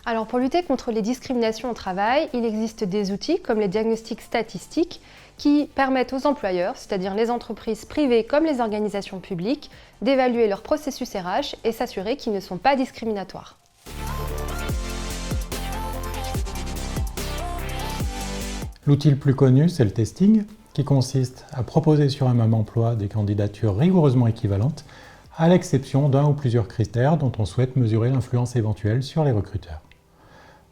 Alors pour lutter contre les discriminations au travail, il existe des outils comme les diagnostics statistiques qui permettent aux employeurs, c'est-à-dire les entreprises privées comme les organisations publiques, d'évaluer leur processus RH et s'assurer qu'ils ne sont pas discriminatoires. L'outil le plus connu, c'est le testing, qui consiste à proposer sur un même emploi des candidatures rigoureusement équivalentes, à l'exception d'un ou plusieurs critères dont on souhaite mesurer l'influence éventuelle sur les recruteurs.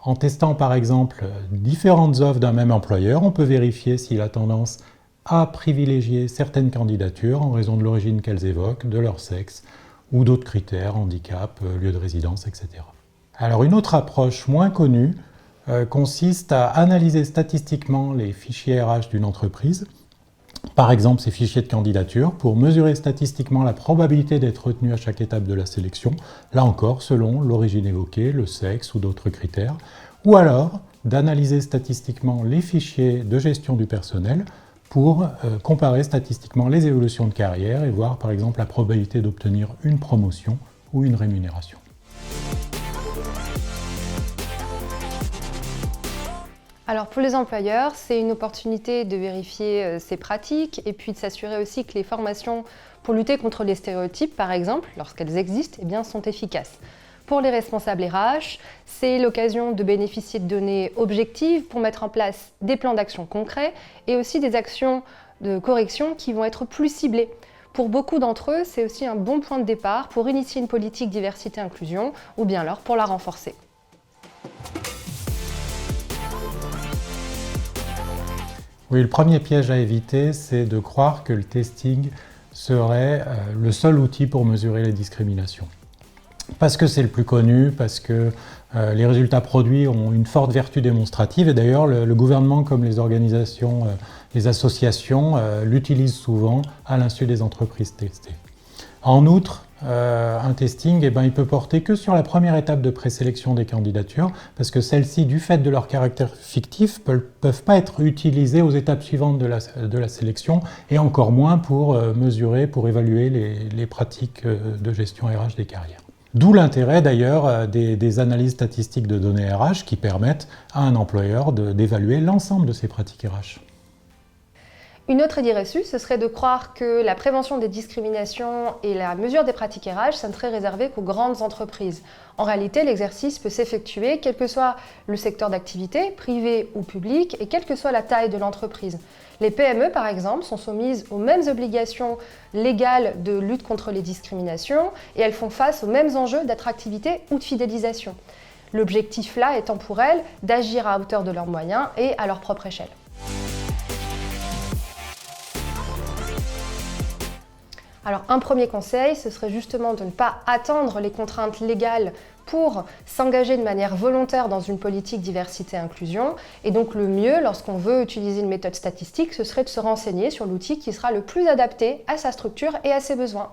En testant par exemple différentes offres d'un même employeur, on peut vérifier s'il a tendance à privilégier certaines candidatures en raison de l'origine qu'elles évoquent, de leur sexe ou d'autres critères, handicap, lieu de résidence, etc. Alors une autre approche moins connue consiste à analyser statistiquement les fichiers RH d'une entreprise, par exemple ces fichiers de candidature, pour mesurer statistiquement la probabilité d'être retenu à chaque étape de la sélection, là encore selon l'origine évoquée, le sexe ou d'autres critères, ou alors d'analyser statistiquement les fichiers de gestion du personnel pour comparer statistiquement les évolutions de carrière et voir par exemple la probabilité d'obtenir une promotion ou une rémunération. Alors pour les employeurs, c'est une opportunité de vérifier ces pratiques et puis de s'assurer aussi que les formations pour lutter contre les stéréotypes, par exemple, lorsqu'elles existent, sont efficaces. Pour les responsables RH, c'est l'occasion de bénéficier de données objectives pour mettre en place des plans d'action concrets et aussi des actions de correction qui vont être plus ciblées. Pour beaucoup d'entre eux, c'est aussi un bon point de départ pour initier une politique diversité-inclusion ou bien alors pour la renforcer. Oui, le premier piège à éviter, c'est de croire que le testing serait le seul outil pour mesurer les discriminations. Parce que c'est le plus connu, parce que les résultats produits ont une forte vertu démonstrative, et d'ailleurs le gouvernement comme les organisations, les associations l'utilisent souvent à l'insu des entreprises testées. En outre, un testing, il peut porter que sur la première étape de présélection des candidatures, parce que celles-ci, du fait de leur caractère fictif, peuvent pas être utilisées aux étapes suivantes de la sélection, et encore moins pour mesurer, pour évaluer les pratiques de gestion RH des carrières. D'où l'intérêt d'ailleurs des analyses statistiques de données RH qui permettent à un employeur d'évaluer l'ensemble de ses pratiques RH. Une autre idée reçue, ce serait de croire que la prévention des discriminations et la mesure des pratiques RH, ça ne serait réservé qu'aux grandes entreprises. En réalité, l'exercice peut s'effectuer quel que soit le secteur d'activité, privé ou public, et quelle que soit la taille de l'entreprise. Les PME, par exemple, sont soumises aux mêmes obligations légales de lutte contre les discriminations et elles font face aux mêmes enjeux d'attractivité ou de fidélisation. L'objectif là étant pour elles d'agir à hauteur de leurs moyens et à leur propre échelle. Alors un premier conseil, ce serait justement de ne pas attendre les contraintes légales pour s'engager de manière volontaire dans une politique diversité-inclusion. Et donc le mieux, lorsqu'on veut utiliser une méthode statistique, ce serait de se renseigner sur l'outil qui sera le plus adapté à sa structure et à ses besoins.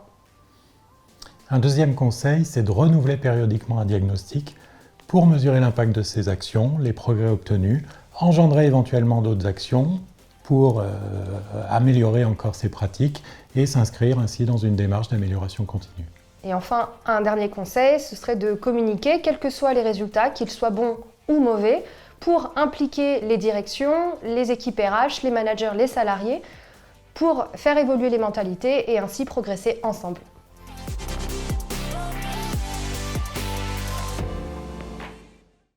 Un deuxième conseil, c'est de renouveler périodiquement un diagnostic pour mesurer l'impact de ses actions, les progrès obtenus, engendrer éventuellement d'autres actions, pour améliorer encore ses pratiques et s'inscrire ainsi dans une démarche d'amélioration continue. Et enfin, un dernier conseil, ce serait de communiquer, quels que soient les résultats, qu'ils soient bons ou mauvais, pour impliquer les directions, les équipes RH, les managers, les salariés, pour faire évoluer les mentalités et ainsi progresser ensemble.